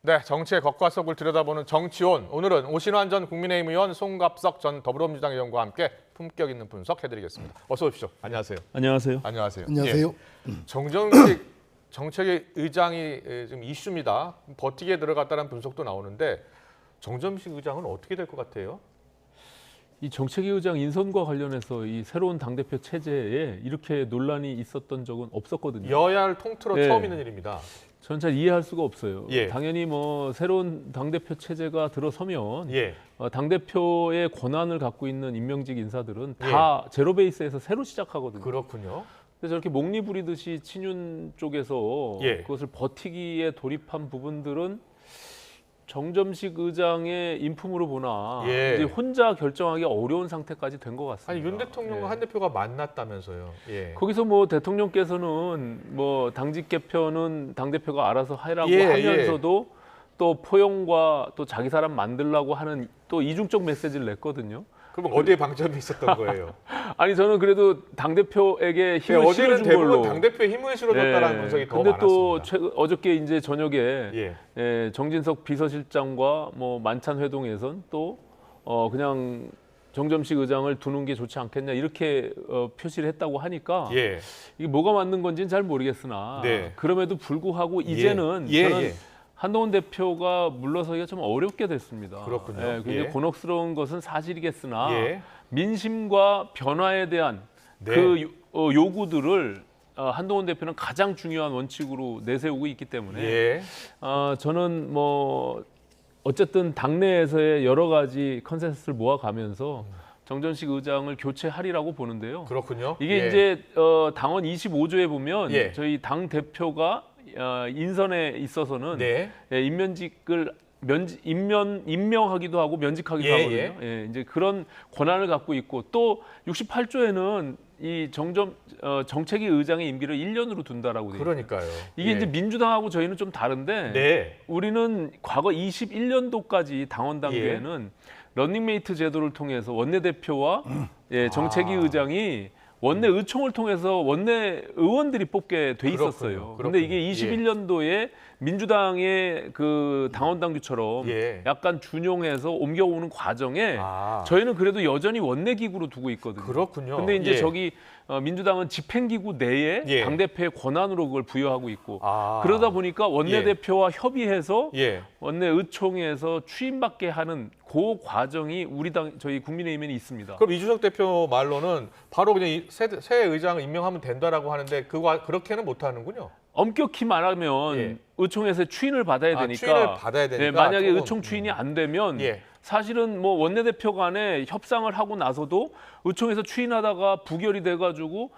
네, 정치의 겉과 속을 들여다보는 정치온. 오늘은 오신환 전 국민의힘 의원, 송갑석 전 더불어민주당 의원과 함께 품격 있는 분석 해드리겠습니다. 어서 오십시오. 안녕하세요. 안녕하세요. 안녕하세요. 안녕하세요. 예. 정정식 정책위 의장이 지금 이슈입니다. 버티기에 들어갔다는 분석도 나오는데 정정식 의장은 어떻게 될 것 같아요? 이 정책위 의장 인선과 관련해서 이 새로운 당대표 체제에 이렇게 논란이 있었던 적은 없었거든요. 여야를 통틀어 네. 처음 있는 일입니다. 저는 잘 이해할 수가 없어요. 예. 당연히 뭐 새로운 당대표 체제가 들어서면 예. 당대표의 권한을 갖고 있는 임명직 인사들은 다 제로 베이스에서 새로 시작하거든요. 그렇군요. 근데 저렇게 목리 부리듯이 친윤 쪽에서 예. 그것을 버티기에 돌입한 부분들은 정점식 의장의 인품으로 보나 예. 이제 혼자 결정하기 어려운 상태까지 된 것 같습니다. 아니 윤 대통령과 예. 한 대표가 만났다면서요. 예. 거기서 뭐 대통령께서는 뭐 당직 개편은 당 대표가 알아서 하라고 예, 하면서도 또 포용과 또 자기 사람 만들라고 하는 또 이중적 메시지를 냈거든요. 그럼 어디에 방점이 있었던 거예요? 아니 저는 그래도 당 대표에게 힘을 어제는 실어준 대부분 걸로. 당대표에 힘을 실어줬다는 예. 분석이 더 근데 또 많았습니다. 어저께 이제 저녁에 예. 정진석 비서실장과 뭐 만찬 회동에선 또 그냥 정점식 의장을 두는 게 좋지 않겠냐 이렇게 표시를 했다고 하니까 예. 이게 뭐가 맞는 건지는 잘 모르겠으나 네. 그럼에도 불구하고 이제는 예, 저는 예. 한동훈 대표가 물러서기가 좀 어렵게 됐습니다. 그렇군요. 굉장히 예. 곤혹스러운 것은 사실이겠으나 예. 민심과 변화에 대한 네. 그 요구들을 한동훈 대표는 가장 중요한 원칙으로 내세우고 있기 때문에 예. 저는 뭐 어쨌든 당내에서의 여러 가지 컨센서스를 모아가면서 정전식 의장을 교체하리라고 보는데요. 그렇군요. 이게 예. 이제 당원 25조에 보면 예. 저희 당 대표가 인선에 있어서는 네. 임명직을 임명하기도 하고 면직하기도 예, 하거든요. 예, 이제 그런 권한을 갖고 있고 또 68조에는 이 정책위 의장의 임기를 1년으로 둔다라고 돼요. 그러니까요. 이게 예. 이제 민주당하고 저희는 좀 다른데 네. 우리는 과거 21년도까지 당원 단계에는 런닝메이트 제도를 통해서 원내대표와 정책위 의장이 원내 의총을 통해서 원내 의원들이 뽑게 돼 있었어요. 그런데 이게 그렇군요. 21년도에 민주당의 그 당원 당규처럼 예. 약간 준용해서 옮겨오는 과정에 아. 저희는 그래도 여전히 원내 기구로 두고 있거든요. 그렇군요. 근데 이제 예. 저기 민주당은 집행기구 내에 예. 당대표의 권한으로 그걸 부여하고 있고 아. 그러다 보니까 원내대표와 협의해서 예. 원내 의총에서 취임받게 하는 그 과정이 우리 당 저희 국민의힘에는 있습니다. 그럼 이준석 대표 말로는 바로 그냥 새 의장을 임명하면 된다라고 하는데 그렇게는 못 하는군요. 엄격히 말하면 예. 의총에서 추인을 받아야 되니까. 추인을 받아야 되니까. 만약에 조금, 의총 추인이 안 되면 예. 사실은 뭐 원내대표 간에 협상을 하고 나서도 의총에서 추인하다가 부결이 돼가지고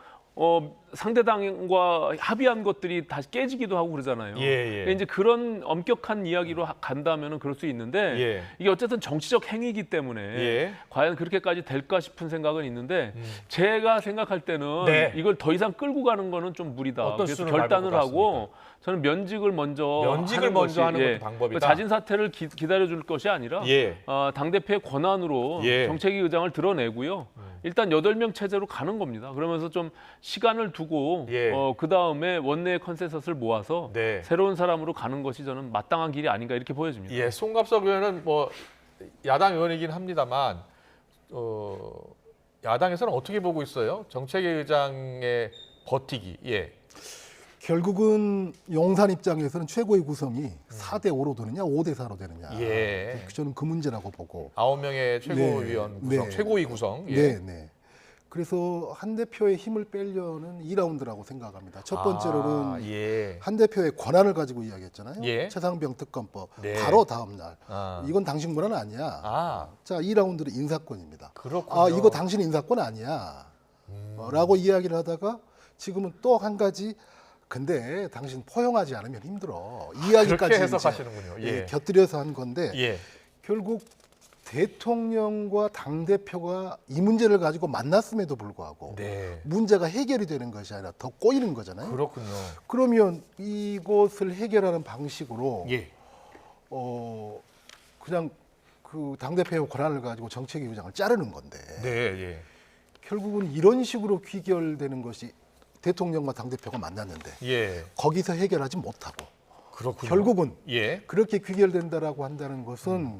상대당과 합의한 것들이 다시 깨지기도 하고 그러잖아요. 예, 예. 그러니까 이제 그런 엄격한 이야기로 간다면은 그럴 수 있는데 예. 이게 어쨌든 정치적 행위이기 때문에 예. 과연 그렇게까지 될까 싶은 생각은 있는데 제가 생각할 때는 네. 이걸 더 이상 끌고 가는 거는 좀 무리다. 어떤 그래서 수준을 결단을 밟을 것 하고 저는 면직을 먼저 면직을 먼저 하는 것도 방법이다. 자진 사퇴를 기다려줄 것이 아니라 예. 당 대표의 권한으로 예. 정책위 의장을 드러내고요. 일단 8명 체제로 가는 겁니다. 그러면서 좀 시간을 두고 예. 그 다음에 원내의 컨센서스를 모아서 네. 새로운 사람으로 가는 것이 저는 마땅한 길이 아닌가 이렇게 보여집니다. 예, 송갑석 의원은 뭐 야당 의원이긴 합니다만 야당에서는 어떻게 보고 있어요? 정책위 의장의 버티기. 예. 결국은 용산 입장에서는 최고의 구성이 4대 5로 되느냐 5대 4로 되느냐. 예. 저는 그 문제라고 보고. 9명의 최고위원 구성, 네. 최고위 구성. 예. 네, 네. 그래서 한 대표의 힘을 빼려는 2라운드라고 생각합니다. 첫 번째로는 예. 한 대표의 권한을 가지고 이야기했잖아요. 예. 최상병 특검법. 네. 바로 다음 날. 아. 이건 당신 권한 아니야. 아, 자, 2라운드는 인사권입니다. 그렇군요. 아, 이거 당신 인사권 아니야. 라고 이야기를 하다가 지금은 또 한 가지 근데 당신 포용하지 않으면 힘들어. 이야기까지 그렇게 이제, 해석하시는군요. 예. 곁들여서 한 건데 예. 결국 대통령과 당대표가 이 문제를 가지고 만났음에도 불구하고 네. 문제가 해결이 되는 것이 아니라 더 꼬이는 거잖아요. 그렇군요. 그러면 이것을 해결하는 방식으로 예. 그냥 그 당대표의 권한을 가지고 정책위 의장을 자르는 건데 네, 예. 결국은 이런 식으로 귀결되는 것이 대통령과 당대표가 만났는데 예. 거기서 해결하지 못하고 그렇군요. 결국은 예. 그렇게 귀결된다라고 한다는 것은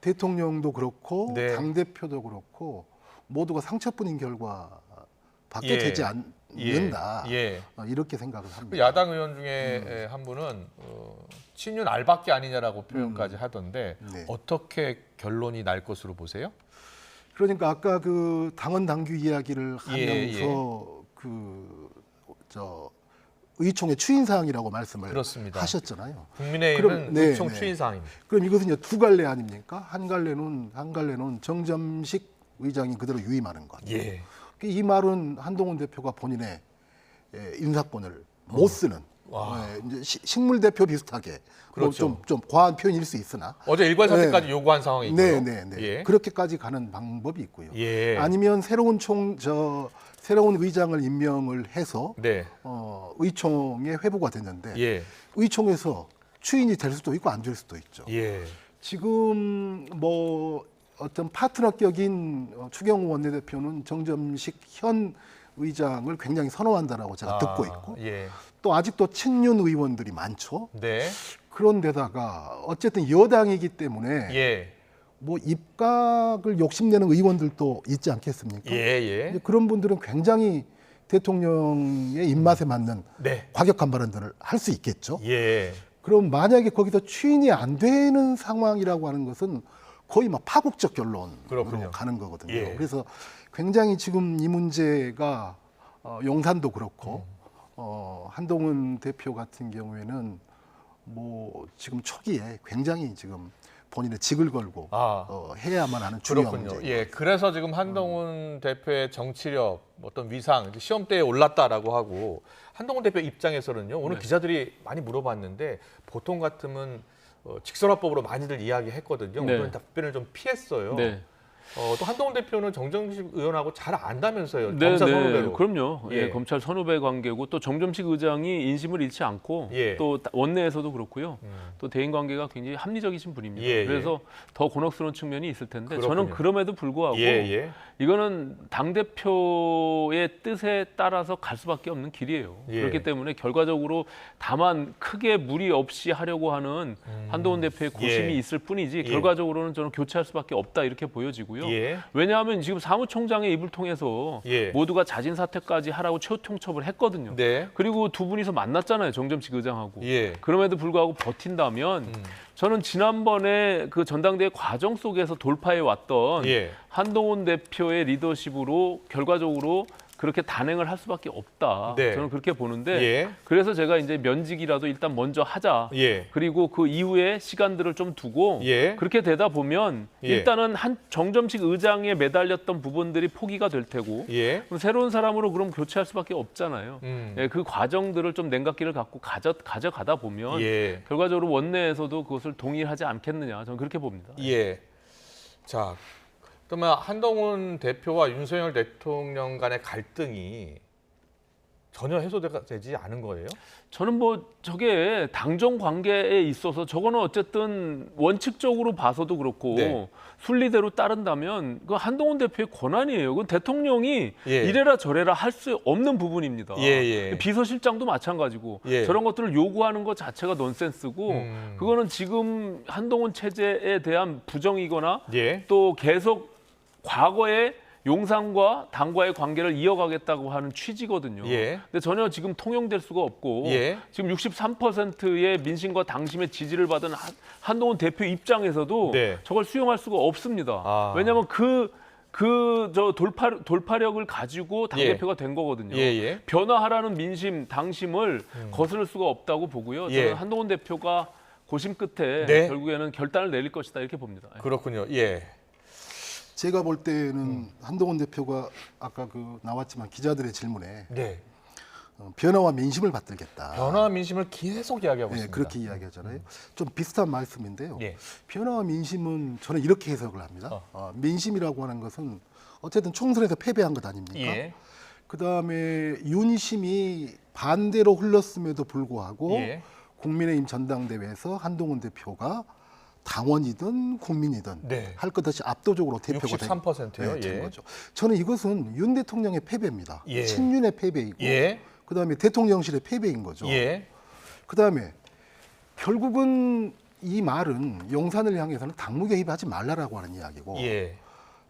대통령도 그렇고 네. 당 대표도 그렇고 모두가 상처뿐인 결과밖에 예. 되지 않는다. 예. 이렇게 생각을 합니다. 그 야당 의원 중에 한 분은 친윤 알박기 아니냐라고 표현까지 하던데 네. 어떻게 결론이 날 것으로 보세요? 그러니까 아까 그 당헌 당규 이야기를 예, 하면서 의총의 추인 사항이라고 말씀을 그렇습니다. 하셨잖아요. 국민의힘은 그럼, 네, 의총 네. 추인 사항입니다. 그럼 이것은 이제 두 갈래 아닙니까? 한 갈래는 정점식 의장이 그대로 유임하는 것. 예. 이 말은 한동훈 대표가 본인의 인사권을 못 쓰는 와. 이제 식물 대표 비슷하게 그렇죠. 좀 과한 표현일 수 있으나 어제 일괄 사퇴까지 네. 요구한 상황이 있고요. 네. 예. 그렇게까지 가는 방법이 있고요. 예. 아니면 새로운 의장을 임명을 해서 네. 의총에 회부가 됐는데 예. 의총에서 추인이 될 수도 있고 안 될 수도 있죠. 예. 지금 뭐 어떤 파트너격인 추경호 원내대표는 정점식 현 의장을 굉장히 선호한다라고 제가 듣고 있고 예. 또 아직도 친윤 의원들이 많죠. 네. 그런데다가 어쨌든 여당이기 때문에 예. 뭐 입각을 욕심내는 의원들도 있지 않겠습니까? 예. 이제 그런 분들은 굉장히 대통령의 입맛에 맞는 네. 과격한 발언들을 할 수 있겠죠. 예. 그럼 만약에 거기서 추인이 안 되는 상황이라고 하는 것은 거의 막 파국적 결론으로 그렇군요. 가는 거거든요. 예. 그래서 굉장히 지금 이 문제가 용산도 그렇고 한동훈 대표 같은 경우에는 뭐 지금 초기에 굉장히 지금 본인의 직을 걸고 해야만 하는 중요한 그렇군요. 문제입니다. 예, 그래서 지금 한동훈 대표의 정치력, 어떤 위상, 이제 시험대에 올랐다라고 하고 한동훈 대표 입장에서는요. 오늘 네. 기자들이 많이 물어봤는데 보통 같으면 직선화법으로 많이들 이야기했거든요. 네. 오늘은 답변을 좀 피했어요. 네. 또 한동훈 대표는 정정식 의원하고 잘 안다면서요. 네, 검사 선후배로. 그럼요. 예. 검찰 선후배 관계고 또 정점식 의장이 인심을 잃지 않고 예. 또 원내에서도 그렇고요. 또 대인 관계가 굉장히 합리적이신 분입니다. 예. 그래서 더 곤혹스러운 측면이 있을 텐데 그렇군요. 저는 그럼에도 불구하고 예. 이거는 당 대표의 뜻에 따라서 갈 수밖에 없는 길이에요. 예. 그렇기 때문에 결과적으로 다만 크게 무리 없이 하려고 하는 한동훈 대표의 고심이 예. 있을 뿐이지 예. 결과적으로는 저는 교체할 수밖에 없다 이렇게 보여지고요. 예. 왜냐하면 지금 사무총장의 입을 통해서 예. 모두가 자진 사퇴까지 하라고 최후통첩을 했거든요. 네. 그리고 두 분이서 만났잖아요, 정점식 의장하고. 예. 그럼에도 불구하고 버틴다면 저는 지난번에 그 전당대회 과정 속에서 돌파해 왔던 예. 한동훈 대표의 리더십으로 결과적으로 그렇게 단행을 할 수밖에 없다. 네. 저는 그렇게 보는데 예. 그래서 제가 이제 면직이라도 일단 먼저 하자. 예. 그리고 그 이후에 시간들을 좀 두고 예. 그렇게 되다 보면 예. 일단은 한 정점식 의장에 매달렸던 부분들이 포기가 될 테고 예. 그럼 새로운 사람으로 그럼 교체할 수밖에 없잖아요. 음. 예, 그 과정들을 좀 냉각기를 갖고 가져가다 보면 예. 결과적으로 원내에서도 그것을 동의하지 않겠느냐 저는 그렇게 봅니다. 예. 자, 그러면 한동훈 대표와 윤석열 대통령 간의 갈등이 전혀 해소되지 않은 거예요? 저는 뭐 저게 당정 관계에 있어서 저거는 어쨌든 원칙적으로 봐서도 그렇고 네. 순리대로 따른다면 그 한동훈 대표의 권한이에요. 그건 대통령이 예. 이래라 저래라 할 수 없는 부분입니다. 예. 비서실장도 마찬가지고 예. 저런 것들을 요구하는 것 자체가 넌센스고 그거는 지금 한동훈 체제에 대한 부정이거나 예. 또 계속 과거에 용산과 당과의 관계를 이어가겠다고 하는 취지거든요. 예. 근데 전혀 지금 통용될 수가 없고 예. 지금 63%의 민심과 당심의 지지를 받은 한동훈 대표 입장에서도 네. 저걸 수용할 수가 없습니다. 아. 왜냐하면 저 돌파력을 가지고 당 예. 대표가 된 거거든요. 예. 변화하라는 민심, 당심을 거스를 수가 없다고 보고요. 저는 예. 한동훈 대표가 고심 끝에 네. 결국에는 결단을 내릴 것이다 이렇게 봅니다. 그렇군요. 예. 제가 볼 때는 한동훈 대표가 아까 나왔지만 기자들의 질문에 네. 변화와 민심을 받들겠다. 변화 민심을 계속 이야기하고 네, 있습니다. 그렇게 이야기하잖아요. 좀 비슷한 말씀인데요. 예. 변화와 민심은 저는 이렇게 해석을 합니다. 민심이라고 하는 것은 어쨌든 총선에서 패배한 것 아닙니까? 예. 그다음에 윤심이 반대로 흘렀음에도 불구하고 예. 국민의힘 전당대회에서 한동훈 대표가 당원이든 국민이든 네. 할 것 없이 압도적으로 대표가 63%요. 된 예. 거죠. 저는 이것은 윤 대통령의 패배입니다. 예. 친윤의 패배이고 예. 그다음에 대통령실의 패배인 거죠. 예. 그다음에 결국은 이 말은 용산을 향해서는 당무 개입하지 말라라고 하는 이야기고 예.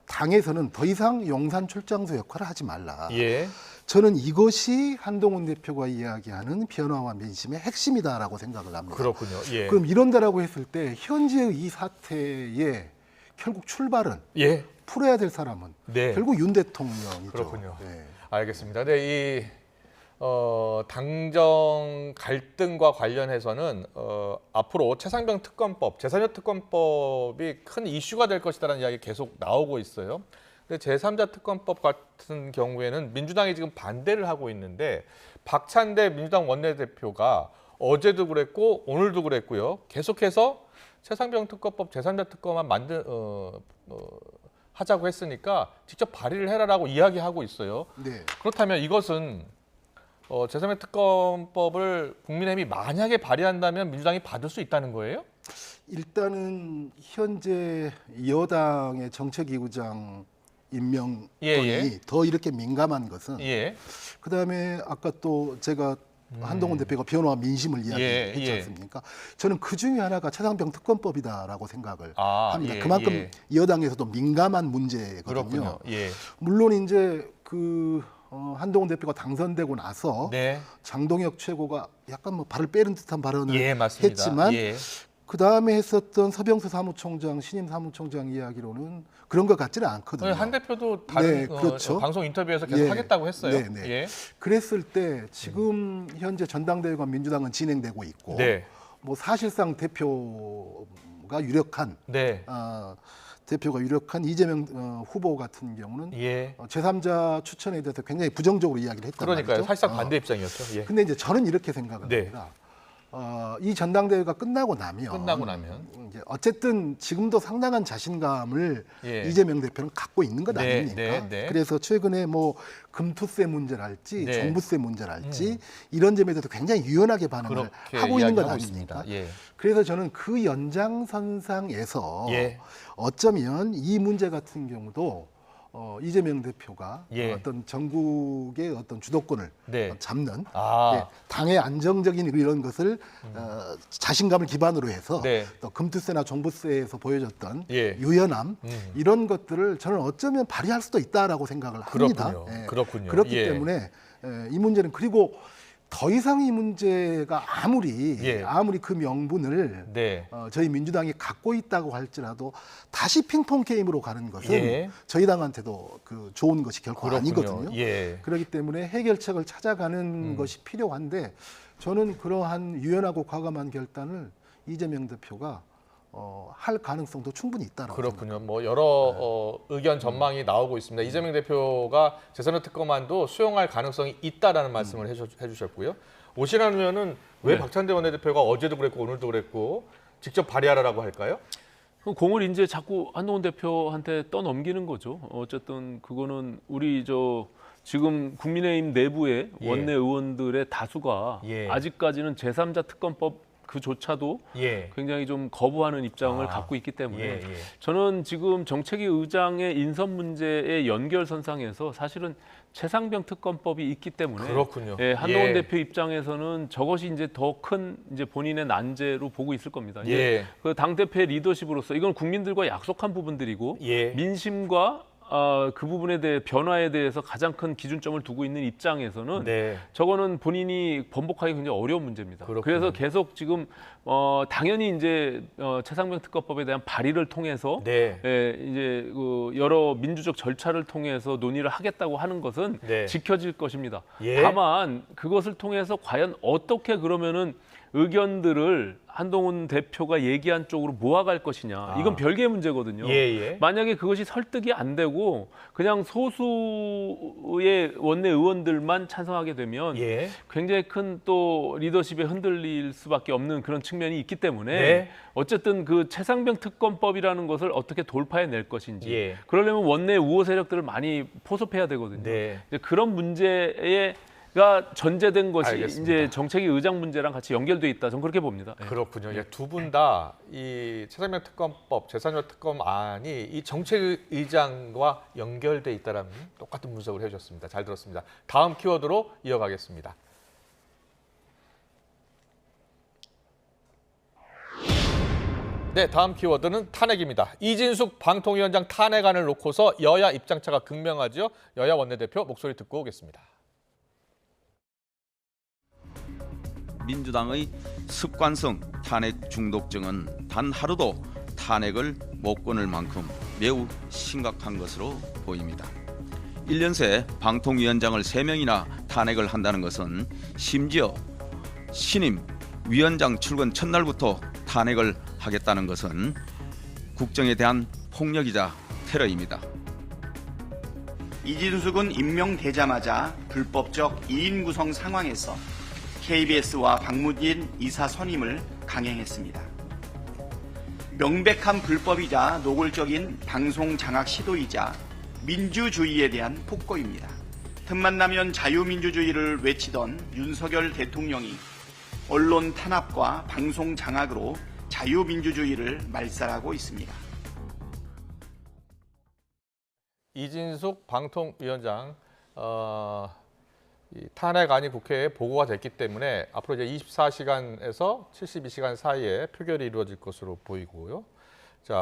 당에서는 더 이상 용산 출장소 역할을 하지 말라. 예. 저는 이것이 한동훈 대표가 이야기하는 변화와 민심의 핵심이다라고 생각을 합니다. 그렇군요. 예. 그럼 이런다라고 했을 때 현재의 이 사태의 결국 출발은 예. 풀어야 될 사람은 네. 결국 윤 대통령이죠. 그렇군요. 네. 알겠습니다. 네, 당정 갈등과 관련해서는 앞으로 최상병 특검법, 제3자 특검법이 큰 이슈가 될 것이다라는 이야기 계속 나오고 있어요. 근데 제3자 특검법 같은 경우에는 민주당이 지금 반대를 하고 있는데 박찬대 민주당 원내대표가 어제도 그랬고 오늘도 그랬고요. 계속해서 최상병 특검법, 제3자 특검만 하자고 했으니까 직접 발의를 해라라고 이야기하고 있어요. 네. 그렇다면 이것은 제3의 특검법을 국민의힘이 만약에 발의한다면 민주당이 받을 수 있다는 거예요? 일단은 현재 여당의 정책위의장 임명권이 예. 더 이렇게 민감한 것은 예. 그다음에 아까 또 제가 한동훈 대표가 변화와 민심을 이야기했지 예. 않습니까? 저는 그 중에 하나가 최상병 특검법이다라고 생각을 합니다. 예, 그만큼 예. 여당에서도 민감한 문제거든요. 그렇군요. 예. 물론 이제 한동훈 대표가 당선되고 나서 네. 장동혁 최고가 약간 뭐 발을 빼는 듯한 발언을 예, 맞습니다. 했지만 예. 그 다음에 했었던 서병수 사무총장, 신임 사무총장 이야기로는 그런 것 같지는 않거든요. 한 대표도 다른 네, 그렇죠. 방송 인터뷰에서 계속 예. 하겠다고 했어요. 네, 네. 예. 그랬을 때 지금 현재 전당대회가 민주당은 진행되고 있고 네. 뭐 사실상 대표가 유력한 네. 이재명 후보 같은 경우는 예. 제3자 추천에 대해서 굉장히 부정적으로 이야기를 했단 그러니까요. 말이죠. 사실상 반대 입장이었죠. 예. 근데 이제 저는 이렇게 생각을 네. 합니다. 이 전당대회가 끝나고 나면 이제 어쨌든 지금도 상당한 자신감을 예. 이재명 대표는 갖고 있는 것 네, 아닙니까? 네, 네. 그래서 최근에 뭐 금투세 문제랄지 네. 종부세 문제랄지 이런 점에 대해서 굉장히 유연하게 반응을 그렇게 하고 있는 것 이야기하고 아닙니까? 있습니다. 예. 그래서 저는 그 연장선상에서 예. 어쩌면 이 문제 같은 경우도 이재명 대표가 예. 어떤 전국의 어떤 주도권을 네. 잡는 아. 예, 당의 안정적인 이런 것을 자신감을 기반으로 해서 네. 또 금투세나 종부세에서 보여줬던 예. 유연함 이런 것들을 저는 어쩌면 발휘할 수도 있다라고 생각을 합니다. 그렇군요. 그렇군요. 그렇기 예. 때문에 이 문제는 그리고 더 이상 이 문제가 아무리 그 명분을 네. 저희 민주당이 갖고 있다고 할지라도 다시 핑퐁 게임으로 가는 것은 예. 저희 당한테도 좋은 것이 결코 그렇군요. 아니거든요. 예. 그렇기 때문에 해결책을 찾아가는 것이 필요한데 저는 그러한 유연하고 과감한 결단을 이재명 대표가 할 가능성도 충분히 있다라고 그렇군요. 뭐 여러 의견 전망이 나오고 있습니다. 이재명 대표가 제3의 특검안도 수용할 가능성이 있다라는 말씀을 해주셨고요. 오신환 의원은 왜 네. 박찬대 원내대표가 어제도 그랬고 오늘도 그랬고 직접 발의하라고 할까요? 그 공을 이제 자꾸 한동훈 대표한테 떠넘기는 거죠. 어쨌든 그거는 우리 지금 국민의힘 내부의 예. 원내 의원들의 다수가 예. 아직까지는 제3자 특검법 그조차도 예. 굉장히 좀 거부하는 입장을 갖고 있기 때문에 예. 저는 지금 정책위 의장의 인선 문제의 연결선상에서 사실은 최상병 특검법이 있기 때문에 그렇군요. 예, 한동훈 예. 대표 입장에서는 저것이 이제 더 큰 이제 본인의 난제로 보고 있을 겁니다. 예. 그 당 대표의 리더십으로서 이건 국민들과 약속한 부분들이고 예. 민심과 그 부분에 대해 변화에 대해서 가장 큰 기준점을 두고 있는 입장에서는 네. 저거는 본인이 번복하기 굉장히 어려운 문제입니다. 그렇군요. 그래서 계속 지금 당연히 이제 최상병 특검법에 대한 발의를 통해서 네. 이제 여러 민주적 절차를 통해서 논의를 하겠다고 하는 것은 네. 지켜질 것입니다. 예. 다만 그것을 통해서 과연 어떻게 그러면은 의견들을 한동훈 대표가 얘기한 쪽으로 모아갈 것이냐 이건 별개의 문제거든요. 예. 만약에 그것이 설득이 안 되고 그냥 소수의 원내 의원들만 찬성하게 되면 예. 굉장히 큰 또 리더십에 흔들릴 수밖에 없는 그런 측면이 있기 때문에 네. 어쨌든 그 최상병 특검법이라는 것을 어떻게 돌파해낼 것인지 예. 그러려면 원내 우호 세력들을 많이 포섭해야 되거든요. 네. 이제 그런 문제가 전제된 것이 알겠습니다. 이제 정책위 의장 문제랑 같이 연결돼 있다. 저는 그렇게 봅니다. 예. 그렇군요. 두 분 다 이 최상병 특검법, 제3자 특검안이 이 정책의장과 연결돼 있다는 똑같은 분석을 해주셨습니다. 잘 들었습니다. 다음 키워드로 이어가겠습니다. 네, 다음 키워드는 탄핵입니다. 이진숙 방통위원장 탄핵안을 놓고서 여야 입장차가 극명하죠. 여야 원내대표 목소리 듣고 오겠습니다. 민주당의 습관성 탄핵 중독증은 단 하루도 탄핵을 못 끊을 만큼 매우 심각한 것으로 보입니다. 1년 새 방통위원장을 3명이나 탄핵을 한다는 것은 심지어 신임 위원장 출근 첫날부터 탄핵을 하겠다는 것은 국정에 대한 폭력이자 테러입니다. 이진숙은 임명되자마자 불법적 2인 구성 상황에서 KBS와 박무진 이사 선임을 강행했습니다. 명백한 불법이자 노골적인 방송 장악 시도이자 민주주의에 대한 폭거입니다. 틈만 나면 자유민주주의를 외치던 윤석열 대통령이 언론 탄압과 방송 장악으로 자유민주주의를 말살하고 있습니다. 이진숙 방통위원장 이 탄핵안이 국회에 보고가 됐기 때문에 앞으로 이제 24시간에서 72시간 사이에 표결이 이루어질 것으로 보이고요. 자,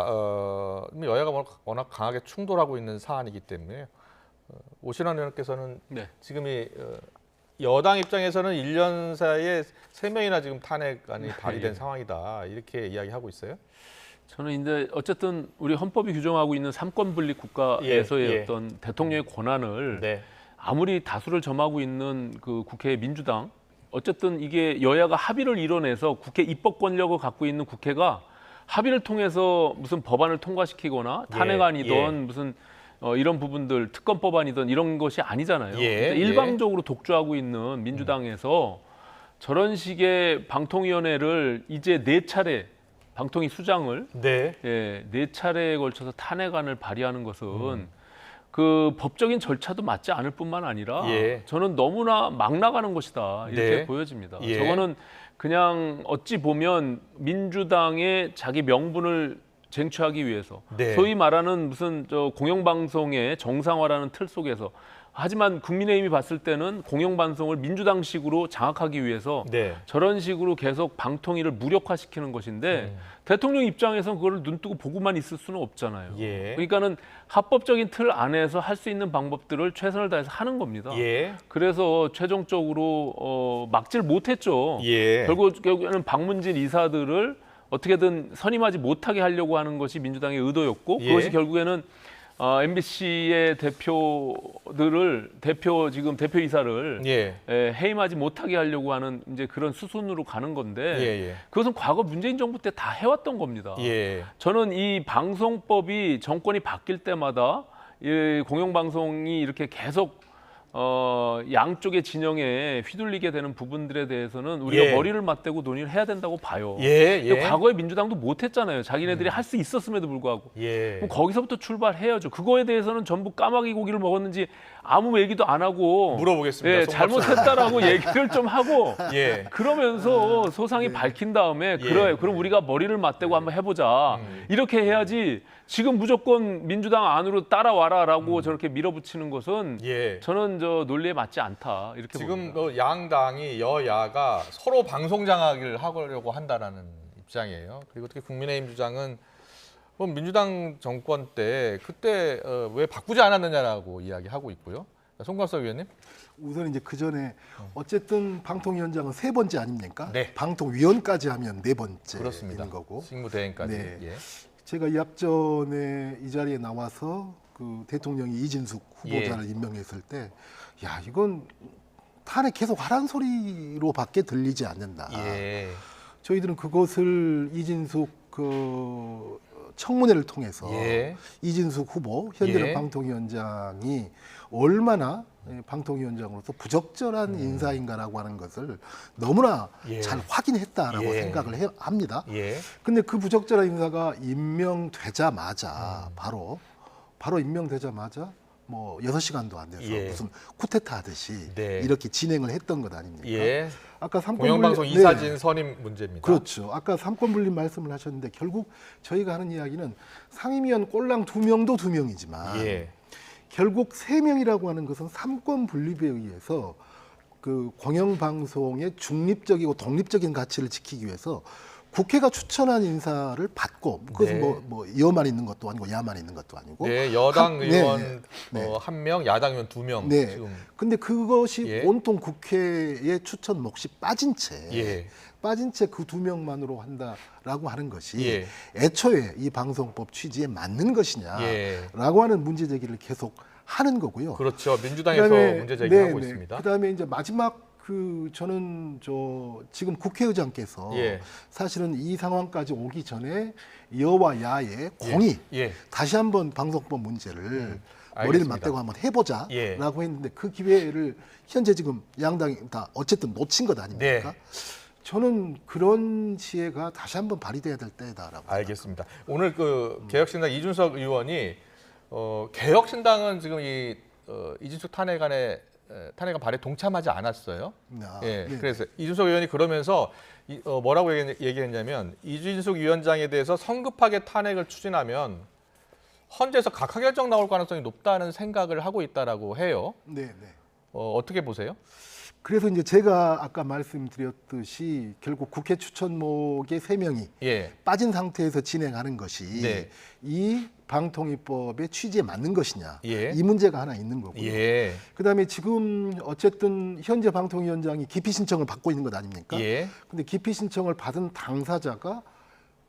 여야가 워낙 강하게 충돌하고 있는 사안이기 때문에 오신환 의원께서는 네. 지금이 여당 입장에서는 1년 사이에 3명이나 지금 탄핵안이 발의된 상황이다 이렇게 이야기하고 있어요. 저는 이제 어쨌든 우리 헌법이 규정하고 있는 삼권 분립 국가에서의 예. 어떤 대통령의 권한을 네. 아무리 다수를 점하고 있는 그 국회 민주당 어쨌든 이게 여야가 합의를 이뤄내서 국회 입법 권력을 갖고 있는 국회가 합의를 통해서 무슨 법안을 통과시키거나 탄핵안이든 무슨 이런 부분들 특검법안이든 이런 것이 아니잖아요. 예. 일방적으로 독주하고 있는 민주당에서 저런 식의 방통위원회를 이제 4차례 방통위 수장을 네. 4차례에 걸쳐서 탄핵안을 발의하는 것은 그 법적인 절차도 맞지 않을 뿐만 아니라 저는 너무나 막 나가는 것이다 이렇게 네. 보여집니다. 예. 저거는 그냥 어찌 보면 민주당의 자기 명분을 쟁취하기 위해서 네. 소위 말하는 무슨 공영방송의 정상화라는 틀 속에서 하지만 국민의힘이 봤을 때는 공영방송을 민주당식으로 장악하기 위해서 네. 저런 식으로 계속 방통위를 무력화시키는 것인데 대통령 입장에서는 그걸 눈뜨고 보고만 있을 수는 없잖아요. 예. 그러니까는 합법적인 틀 안에서 할 수 있는 방법들을 최선을 다해서 하는 겁니다. 예. 그래서 최종적으로 막지를 못했죠. 예. 결국에는 박문진 이사들을 어떻게든 선임하지 못하게 하려고 하는 것이 민주당의 의도였고 예. 그것이 결국에는 MBC의 지금 대표이사를 해임하지 못하게 하려고 하는 이제 그런 수순으로 가는 건데 그것은 과거 문재인 정부 때 다 해왔던 겁니다. 저는 이 방송법이 정권이 바뀔 때마다 이 공영방송이 이렇게 계속 양쪽의 진영에 휘둘리게 되는 부분들에 대해서는 우리가 머리를 맞대고 논의를 해야 된다고 봐요. 근데 과거에 민주당도 못했잖아요. 자기네들이 할 수 있었음에도 불구하고. 그럼 거기서부터 출발해야죠. 그거에 대해서는 전부 까마귀 고기를 먹었는지 아무 얘기도 안 하고 물어보겠습니다. 잘못했다라고 얘기를 좀 하고 그러면서 소상히 밝힌 다음에 그래 그럼 우리가 머리를 맞대고 한번 해보자. 이렇게 해야지 지금 무조건 민주당 안으로 따라와라라고 저렇게 밀어붙이는 것은 저는 논리에 맞지 않다 이렇게 지금 봅니다. 양당이 여야가 서로 방송 장악을 하려고 한다라는 입장이에요. 그리고 특히 국민의힘 주장은 민주당 정권 때 그때 왜 바꾸지 않았느냐라고 이야기하고 있고요. 송광석 의원님. 우선 이제 그 전에 어쨌든 방통위원장은 3번째 아닙니까? 네. 방통위원까지 하면 4번째 그렇습니다. 되는 거고. 직무대행까지. 네. 제가 이 앞전에 이 자리에 나와서 그 대통령이 이진숙 후보자를 임명했을 때, 야 이건 탄핵 계속 하라는 소리로밖에 들리지 않는다. 저희들은 그것을 이진숙 그 청문회를 통해서 이진숙 후보 현재는 방통위원장이 얼마나 방통위원장으로서 부적절한 인사인가라고 하는 것을 너무나 잘 확인했다라고 생각을 합니다. 근데 그 부적절한 인사가 임명되자마자 바로 임명되자마자 뭐 6시간도 안 돼서 무슨 쿠데타 하듯이 이렇게 진행을 했던 것 아닙니까? 아까 공영방송 이사진 선임 문제입니다. 그렇죠. 아까 삼권 분립 말씀을 하셨는데 결국 저희가 하는 이야기는 상임위원 꼴랑 2명도 2명이지만 결국 3명이라고 하는 것은 삼권 분립에 의해서 그 공영방송의 중립적이고 독립적인 가치를 지키기 위해서 국회가 추천한 인사를 받고 그것은 네. 뭐 여만 있는 것도 아니고 야만 있는 것도 아니고 네, 여당 의원 네. 1명, 야당 의원 2명. 네. 지금. 근데 그것이 예. 온통 국회의 추천 몫이 빠진 채 예. 그 2명만으로 한다라고 하는 것이 예. 애초에 이 방송법 취지에 맞는 것이냐라고 예. 하는 문제 제기를 계속 하는 거고요. 그렇죠. 민주당에서 문제 제기하고 있습니다. 그다음에 이제 마지막 저는 지금 국회의장께서 예. 사실은 이 상황까지 오기 전에 여와 야의 공이 예. 다시 한번 방송법 문제를 머리를 알겠습니다. 맞대고 한번 해보자라고 예. 했는데 그 기회를 현재 지금 양당이 다 어쨌든 놓친 것 아닙니까? 네. 저는 그런 지혜가 다시 한번 발휘돼야 될 때다라고 알겠습니다. 오늘 그 개혁신당 이준석 의원이 개혁신당은 지금 이준석 탄핵안에 탄핵안 발의에 동참하지 않았어요. 생각합니다. 예, 네. 그래서 이준석 의원이 그러면서 뭐라고 얘기했냐면 이준석 위원장에 대해서 성급하게 탄핵을 추진하면 헌재에서 각하결정 나올 가능성이 높다는 생각을 하고 있다라고 해요. 네, 네. 어떻게 보세요? 그래서 이제 제가 아까 말씀드렸듯이 결국 국회 추천목의 3명이 예, 빠진 상태에서 진행하는 것이 네. 이 방통위법의 취지에 맞는 것이냐 예. 이 문제가 하나 있는 거고요. 예, 그다음에 지금 어쨌든 현재 방통위원장이 기피 신청을 받고 있는 것 아닙니까? 예, 근데 기피 신청을 받은 당사자가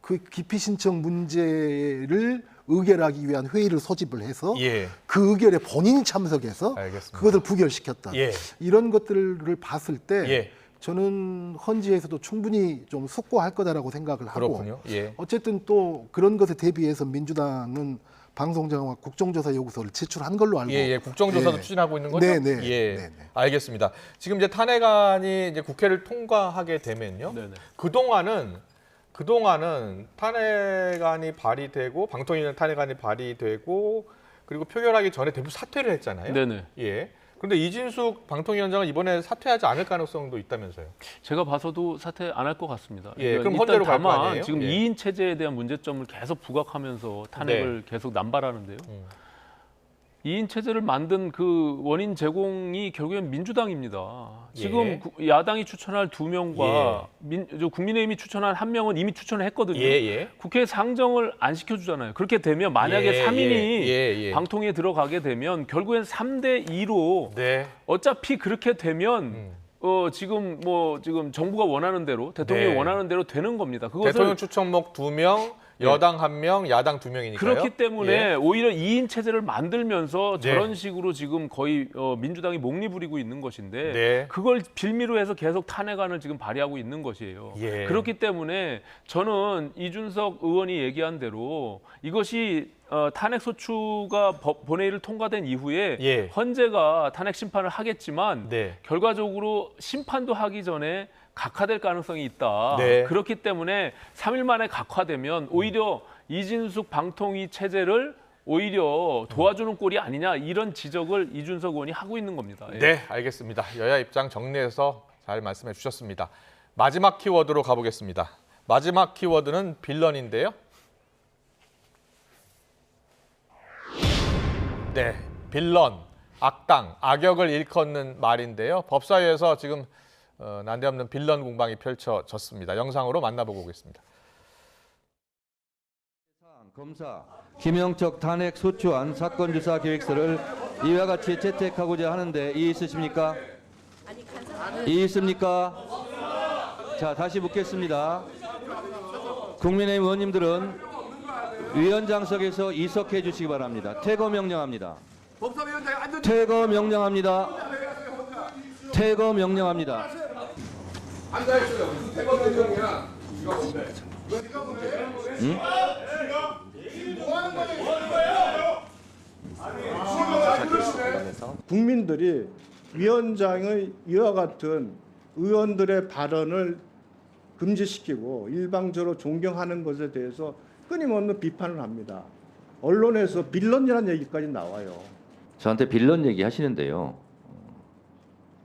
그 기피 신청 문제를 의결하기 위한 회의를 소집을 해서 예. 그 의결에 본인이 참석해서 알겠습니다. 그것을 부결시켰다. 예. 이런 것들을 봤을 때 예. 저는 헌지에서도 충분히 좀 숙고할 거다라고 생각을 하고 그렇군요. 예. 어쨌든 또 그런 것에 대비해서 민주당은 방송장관 국정조사 요구서를 제출한 걸로 알고 예, 국정조사도 예. 추진하고 있는 거죠? 네, 네. 예, 네, 네. 알겠습니다. 지금 이제 탄핵안이 이제 국회를 통과하게 되면요. 네네. 그동안은 탄핵안이 발의되고 방통위원 탄핵안이 발의되고 그리고 표결하기 전에 대부분 사퇴를 했잖아요. 네네. 예. 그런데 이진숙 방통위원장은 이번에 사퇴하지 않을 가능성도 있다면서요. 제가 봐서도 사퇴 안 할 것 같습니다. 예, 그럼 일단 헌재로 갈거 다만 아니에요? 지금 예. 2인 체제에 대한 문제점을 계속 부각하면서 탄핵을 계속 남발하는데요. 2인 체제를 만든 그 원인 제공이 결국엔 민주당입니다. 지금 예. 야당이 추천할 2명과 국민의힘이 추천한 1명은 이미 추천을 했거든요. 예. 국회에 상정을 안 시켜주잖아요. 그렇게 되면 만약에 예, 3인이 예. 방통위에 들어가게 되면 결국엔 3대2로 네. 어차피 그렇게 되면 지금 정부가 원하는 대로 대통령이 네. 원하는 대로 되는 겁니다. 그것을 대통령 추천목 2명, 여당 1명, 야당 2명이니까요. 그렇기 때문에 예. 오히려 2인 체제를 만들면서 네. 저런 식으로 지금 거의 민주당이 목리부리고 있는 것인데 네. 그걸 빌미로 해서 계속 탄핵안을 지금 발의하고 있는 것이에요. 예. 그렇기 때문에 저는 이준석 의원이 얘기한 대로 이것이 탄핵 소추가 본회의를 통과된 이후에 예. 헌재가 탄핵 심판을 하겠지만 네. 결과적으로 심판도 하기 전에 각하될 가능성이 있다. 네. 그렇기 때문에 3일 만에 각하되면 오히려 이진숙 방통위 체제를 오히려 도와주는 꼴이 아니냐 이런 지적을 이준석 의원이 하고 있는 겁니다. 예. 네, 알겠습니다. 여야 입장 정리해서 잘 말씀해 주셨습니다. 마지막 키워드로 가보겠습니다. 마지막 키워드는 빌런인데요. 네, 빌런, 악당, 악역을 일컫는 말인데요. 법사위에서 지금 난데없는 빌런 공방이 펼쳐졌습니다. 영상으로 만나보고 오겠습니다. 검사 김영철 탄핵 소추안 사건 조사 계획서를 이와 같이 채택하고자 하는데 이의 있으십니까? 이의 있습니까? 자, 다시 묻겠습니다. 국민의힘 의원님들은 위원장석에서 이석해 주시기 바랍니다. 퇴거 명령합니다. 퇴거 명령합니다. 퇴거 명령합니다. 국민들이 위원장의 이와 같은 의원들의 발언을 금지시키고 일방적으로 존경하는 것에 대해서 끊임없는 비판을 합니다. 언론에서 빌런이라는 얘기까지 나와요. 저한테 빌런 얘기 하시는데요.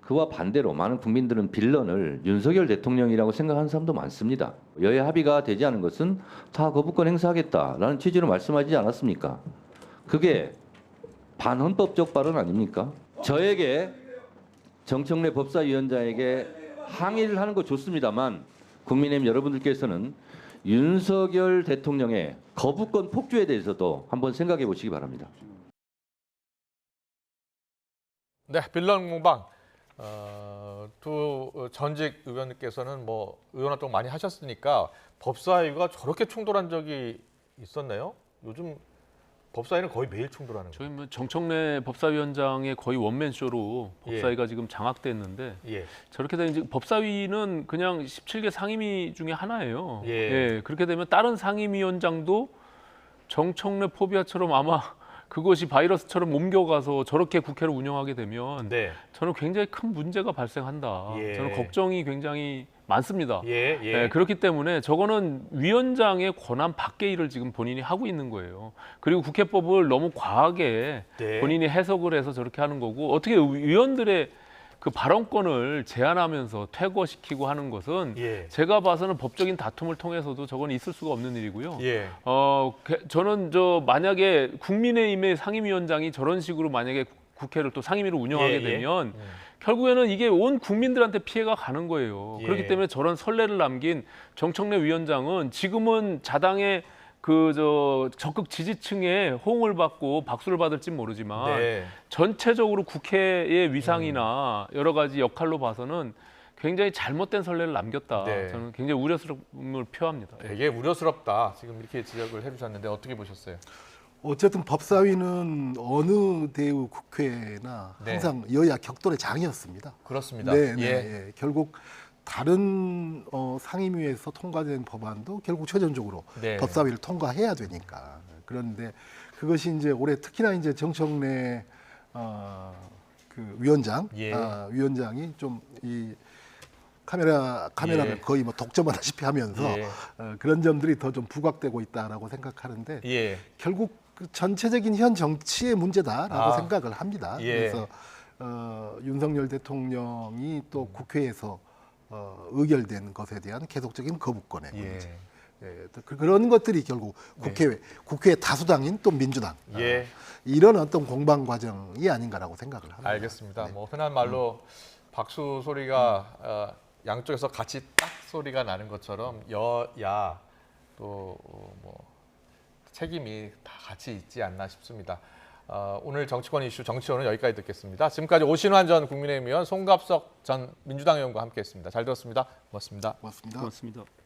그와 반대로 많은 국민들은 빌런을 윤석열 대통령이라고 생각하는 사람도 많습니다. 여야 합의가 되지 않은 것은 다 거부권 행사하겠다라는 취지로 말씀하지 않았습니까? 그게 반헌법적 발언 아닙니까? 저에게 정청래 법사위원장에게 항의를 하는 거 좋습니다만 국민의힘 여러분들께서는 윤석열 대통령의 거부권 폭주에 대해서도 한번 생각해 보시기 바랍니다. 네, 빌런 공방. 두 전직 의원님께서는 뭐 의원 활동 많이 하셨으니까 법사위가 저렇게 충돌한 적이 있었나요? 요즘 법사위는 거의 매일 충돌하는 거예요. 저희 뭐 정청래 법사위원장의 거의 원맨쇼로 법사위가 예. 지금 장악됐는데 예. 저렇게 되면 이제 법사위는 그냥 17개 상임위 중에 하나예요. 예. 그렇게 되면 다른 상임위원장도 정청래 포비아처럼 아마 그것이 바이러스처럼 옮겨가서 저렇게 국회를 운영하게 되면 네. 저는 굉장히 큰 문제가 발생한다. 예. 저는 걱정이 굉장히 많습니다. 예. 예. 그렇기 때문에 저거는 위원장의 권한 밖의 일을 지금 본인이 하고 있는 거예요. 그리고 국회법을 너무 과하게 네. 본인이 해석을 해서 저렇게 하는 거고 어떻게 의원들의 그 발언권을 제한하면서 퇴거시키고 하는 것은 예. 제가 봐서는 법적인 다툼을 통해서도 저건 있을 수가 없는 일이고요. 예. 저는 만약에 국민의힘의 상임위원장이 저런 식으로 만약에 국회를 또 상임위를 운영하게 예, 예. 되면 결국에는 이게 온 국민들한테 피해가 가는 거예요. 예. 그렇기 때문에 저런 선례를 남긴 정청래 위원장은 지금은 자당의 적극 지지층의 호응을 받고 박수를 받을지 모르지만 네. 전체적으로 국회의 위상이나 여러 가지 역할로 봐서는 굉장히 잘못된 선례를 남겼다. 네. 저는 굉장히 우려스러움을 표합니다. 되게 우려스럽다. 지금 이렇게 지적을 해주셨는데 어떻게 보셨어요? 어쨌든 법사위는 어느 대우 국회나 네. 항상 여야 격돌의 장이었습니다. 그렇습니다. 네, 네, 예. 예. 결국 다른 상임위에서 통과된 법안도 결국 최종적으로 네. 법사위를 통과해야 되니까. 그런데 그것이 이제 올해 특히나 이제 정청래 그 위원장, 예. 위원장이 좀 이 카메라를 예. 거의 뭐 독점하다시피 하면서 예. 그런 점들이 더 좀 부각되고 있다라고 생각하는데 예. 결국 그 전체적인 현 정치의 문제다라고 생각을 합니다. 예. 그래서 윤석열 대통령이 또 국회에서 의결된 것에 대한 계속적인 거부권의 문제. 예, 또 그런 것들이 결국 국회의 다수당인 또 민주당 예. 이런 어떤 공방 과정이 아닌가라고 생각을 합니다. 알겠습니다. 뭐 흔한 말로 박수 소리가 양쪽에서 같이 딱 소리가 나는 것처럼 여야 또 뭐 책임이 다 같이 있지 않나 싶습니다. 오늘 정치권 이슈 정치원은 여기까지 듣겠습니다. 지금까지 오신환 전 국민의힘 의원, 송갑석 전 민주당 의원과 함께했습니다. 잘 들었습니다. 고맙습니다. 고맙습니다. 고맙습니다.